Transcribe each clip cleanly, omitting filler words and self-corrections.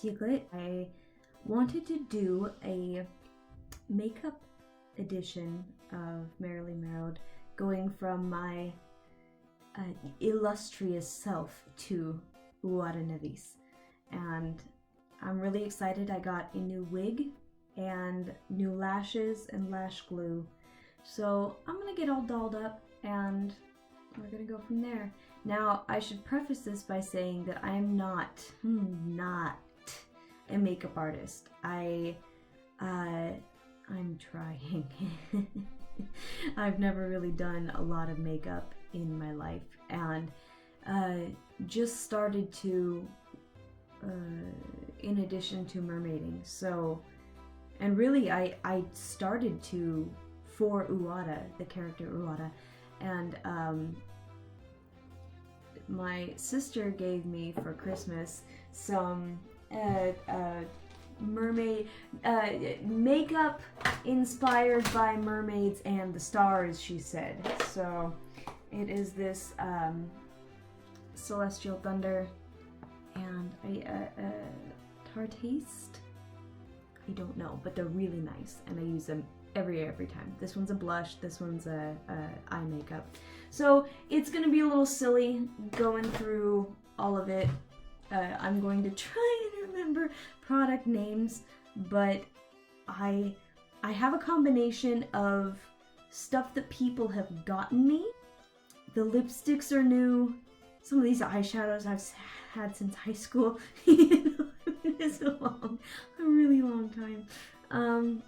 secret. I wanted to do a makeup edition of Merrily Merrowed, going from my illustrious self to Uada Navis. And I'm really excited. I got a new wig and new lashes and lash glue. So I'm gonna get all dolled up and we're gonna go from there. Now, I should preface this by saying that I am not a makeup artist. I'm trying. I've never really done a lot of makeup in my life, and just started to, in addition to mermaiding. So, and really I started to for Uada, the character Uada, and my sister gave me for Christmas some mermaid makeup inspired by mermaids and the stars, she said. So it is this celestial thunder and a Tartaste. I don't know, but they're really nice and I use them every time. This one's a blush, this one's a eye makeup. So it's gonna be a little silly going through all of it. I'm going to try and remember product names, but I have a combination of stuff that people have gotten me. The lipsticks are new. Some of these eyeshadows I've had since high school. It's a really long time.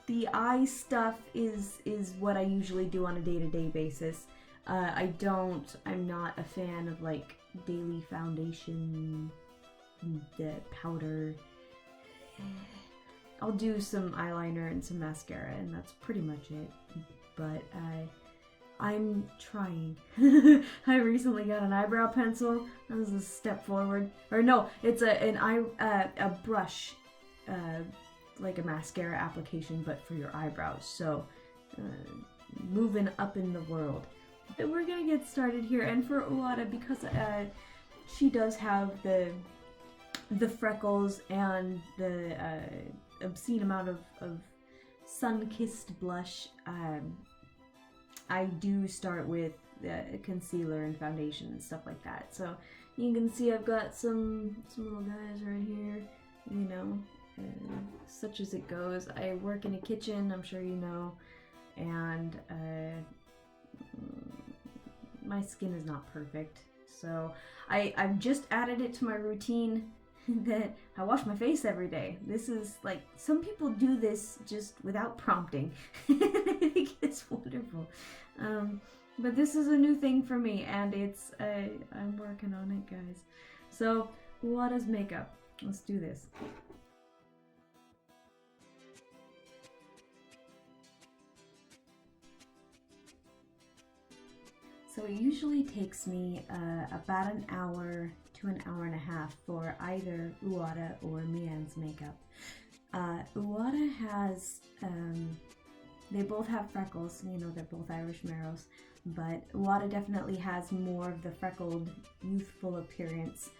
The eye stuff is what I usually do on a day-to-day basis. I'm not a fan of like daily foundation, the powder. I'll do some eyeliner and some mascara and that's pretty much it. But I'm trying. I recently got an eyebrow pencil. That was a step forward. Or no, it's a brush, like a mascara application, but for your eyebrows. So, moving up in the world. But we're gonna get started here, and for Uada, because she does have the freckles and the obscene amount of sun-kissed blush, I do start with concealer and foundation and stuff like that. So you can see I've got some little guys right here, you know. Such as it goes. I work in a kitchen, I'm sure you know, and my skin is not perfect. So I've just added it to my routine that I wash my face every day. This is like, some people do this just without prompting. I think it's wonderful. But this is a new thing for me, and it's I'm working on it, guys. So Uada's makeup. Let's do this. So it usually takes me about an hour to an hour and a half for either Uada or Mian's makeup. Uada has, they both have freckles, you know, they're both Irish Merrows, but Uada definitely has more of the freckled, youthful appearance.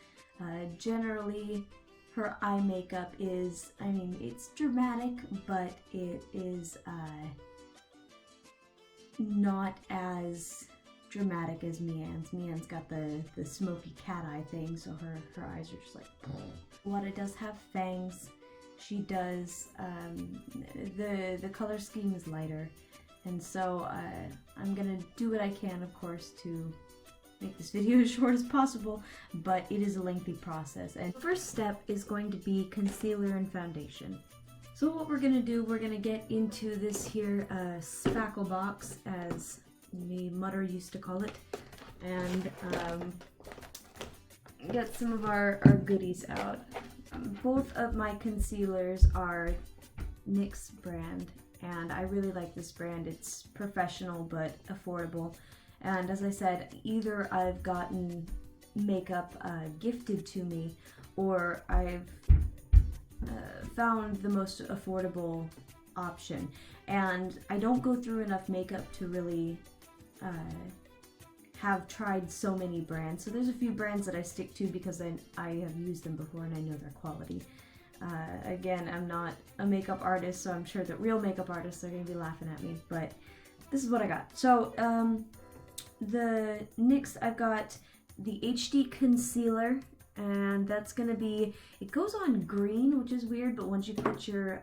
Generally, her eye makeup is, I mean, it's dramatic, but it is not as dramatic as Mian's. Mian's got the smoky cat eye thing, so her eyes are just like. Uada does have fangs. She does, the color scheme is lighter, and so I'm gonna do what I can, of course, to make this video as short as possible, but it is a lengthy process. And first step is going to be concealer and foundation. So what we're gonna do, we're gonna get into this here spackle box, as me mother used to call it, and get some of our goodies out. Both of my concealers are NYX brand, and I really like this brand. It's professional but affordable, and as I said, either I've gotten makeup gifted to me, or I've found the most affordable option, and I don't go through enough makeup to really have tried so many brands. So there's a few brands that I stick to because I have used them before and I know their quality. Again, I'm not a makeup artist, so I'm sure that real makeup artists are going to be laughing at me, but this is what I got. So the next I've got the HD concealer, and that's going to be, it goes on green, which is weird, but once you put your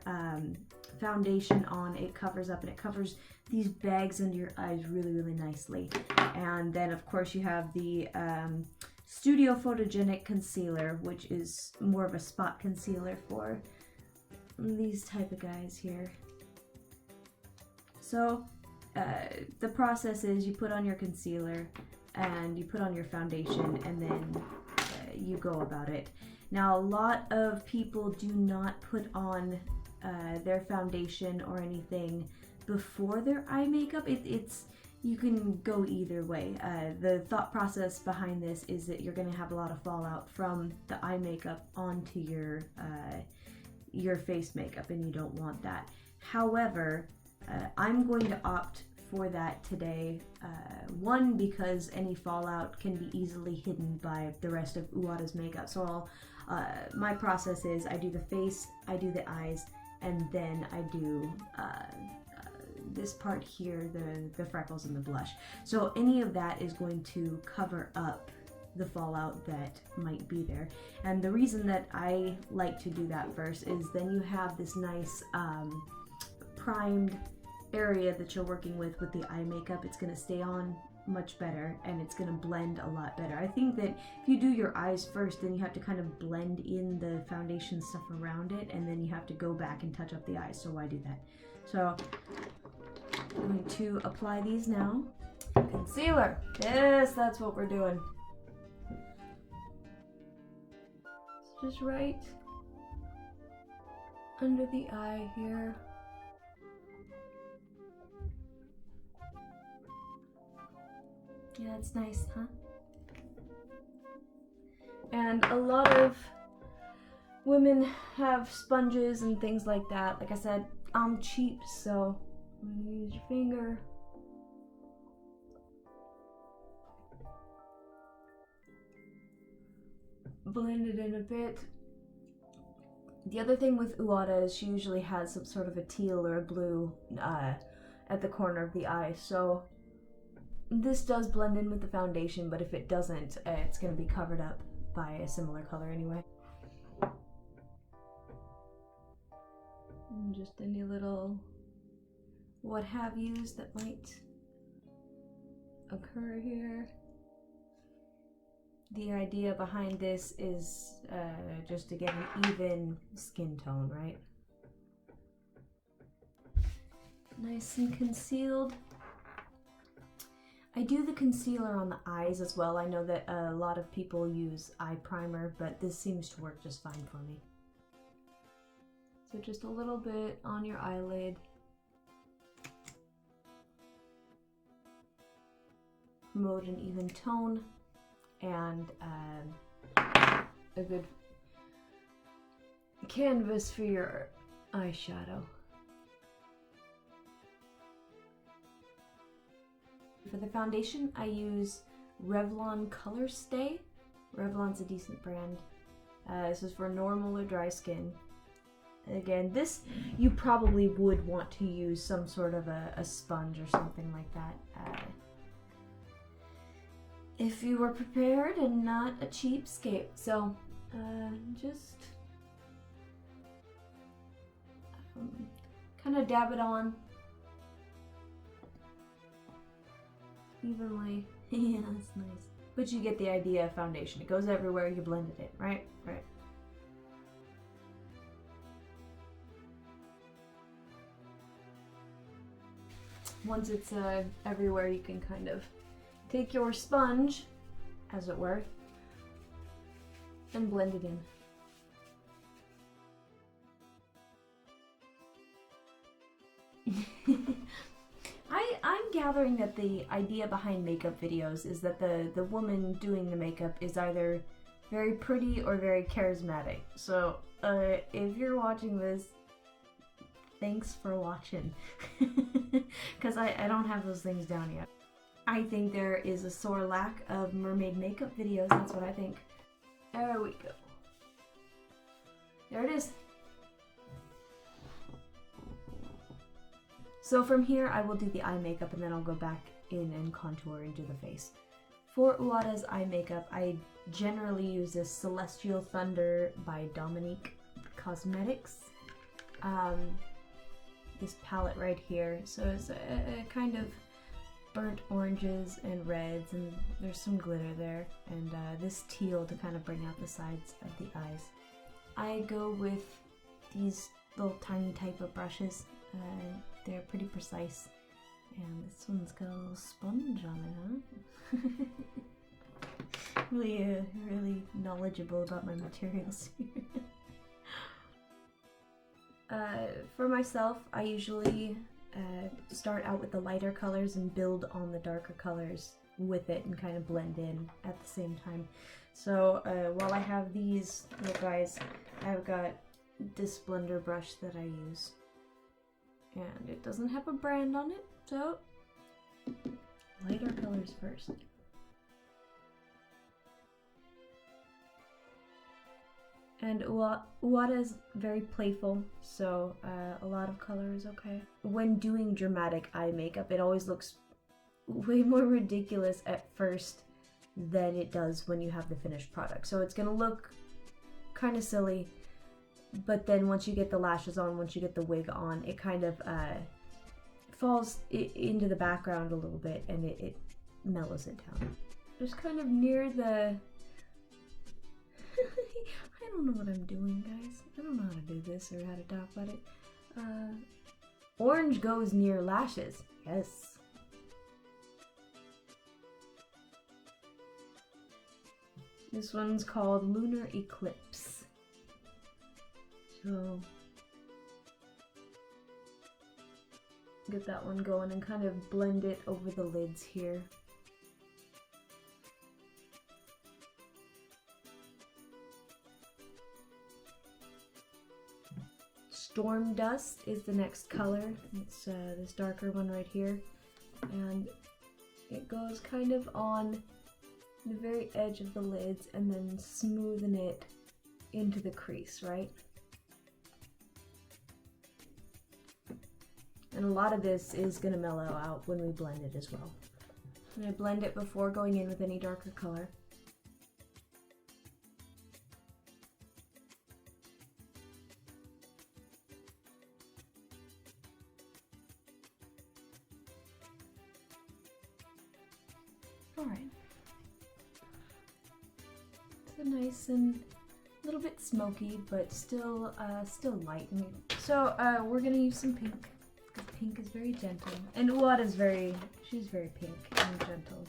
foundation on, it covers up and it covers these bags under your eyes really, really nicely. And then of course you have the Studio Photogenic Concealer, which is more of a spot concealer for these type of guys here. So the process is you put on your concealer and you put on your foundation, and then you go about it. Now a lot of people do not put on their foundation or anything before their eye makeup. It's you can go either way. The thought process behind this is that you're going to have a lot of fallout from the eye makeup onto your face makeup, and you don't want that. However, I'm going to opt for that today. One, because any fallout can be easily hidden by the rest of Uada's makeup. So my process is I do the face, I do the eyes, and then I do this part here, the freckles and the blush. So any of that is going to cover up the fallout that might be there. And the reason that I like to do that first is then you have this nice primed area that you're working with the eye makeup. It's going to stay on much better and it's going to blend a lot better. I think that if you do your eyes first, then you have to kind of blend in the foundation stuff around it, and then you have to go back and touch up the eyes. So why do that? So I'm going to apply these now. Concealer. Yes, that's what we're doing. It's just right under the eye here. Yeah, it's nice, huh? And a lot of women have sponges and things like that. Like I said, I'm cheap, so I'm gonna use your finger. Blend it in a bit. The other thing with Uada is she usually has some sort of a teal or a blue at the corner of the eye, so this does blend in with the foundation, but if it doesn't, it's going to be covered up by a similar color anyway. And just any little what have yous that might occur here. The idea behind this is just to get an even skin tone, right? Nice and concealed. I do the concealer on the eyes as well. I know that a lot of people use eye primer, but this seems to work just fine for me. So just a little bit on your eyelid. Promote an even tone and a good canvas for your eyeshadow. For the foundation, I use Revlon Color Stay. Revlon's a decent brand. This is for normal or dry skin. Again, this you probably would want to use some sort of a sponge or something like that. If you were prepared and not a cheapskate. So, just kind of dab it on evenly. Yeah, that's nice. But you get the idea of foundation. It goes everywhere, you blended it, right? Right. Once it's everywhere, you can kind of take your sponge, as it were, and blend it in. I'm gathering that the idea behind makeup videos is that the woman doing the makeup is either very pretty or very charismatic. So if you're watching this, thanks for watching. Because I don't have those things down yet. I think there is a sore lack of mermaid makeup videos. That's what I think. There we go. There it is. So from here, I will do the eye makeup and then I'll go back in and contour and do the face. For Uada's eye makeup, I generally use this Celestial Thunder by Dominique Cosmetics. This palette right here. So it's a kind of burnt oranges and reds, and there's some glitter there, and this teal to kind of bring out the sides of the eyes. I go with these little tiny type of brushes. They're pretty precise, and this one's got a little sponge on it, huh? Really knowledgeable about my materials here. For myself, I usually start out with the lighter colors and build on the darker colors with it and kind of blend in at the same time. So while I have these little guys, I've got this blender brush that I use. And it doesn't have a brand on it, so lighter colors first. And Uada is very playful, so a lot of color is okay. When doing dramatic eye makeup, it always looks way more ridiculous at first than it does when you have the finished product. So it's gonna look kind of silly, but then once you get the lashes on, once you get the wig on, it kind of falls into the background a little bit and it mellows it down. Just kind of near the... I don't know what I'm doing, guys. I don't know how to do this or how to talk about it. Orange goes near lashes. Yes. This one's called Lunar Eclipse. So get that one going and kind of blend it over the lids here. Storm Dust is the next color. It's this darker one right here, and it goes kind of on the very edge of the lids and then smoothing it into the crease, right? And a lot of this is going to mellow out when we blend it as well. And I blend it before going in with any darker color. Alright. So nice and a little bit smoky, but still light. So we're gonna use some pink, because pink is very gentle. And Uada's she's very pink and gentle.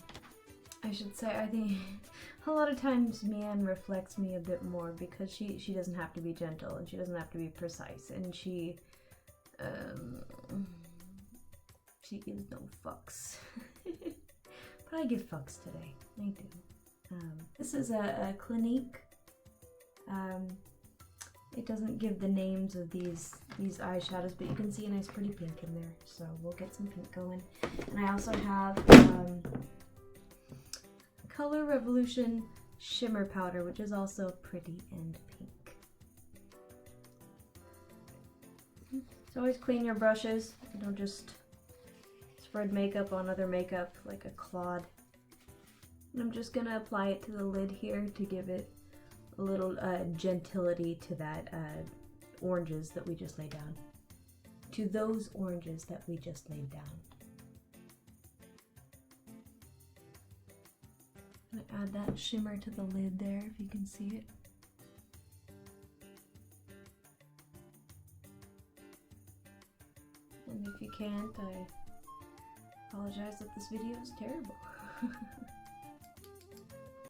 I should say, I think a lot of times Mian reflects me a bit more because she doesn't have to be gentle and she doesn't have to be precise, and she gives no fucks. But I give fucks today. I do. This is a Clinique. It doesn't give the names of these eyeshadows, but you can see a nice pretty pink in there. So we'll get some pink going. And I also have Color Revolution Shimmer Powder, which is also pretty and pink. So always clean your brushes. Don't just spread makeup on other makeup like a clod. And I'm just gonna apply it to the lid here to give it a little gentility to that oranges that we just laid down. To those oranges that we just laid down. I'm gonna add that shimmer to the lid there if you can see it. And if you can't, I apologize that this video is terrible.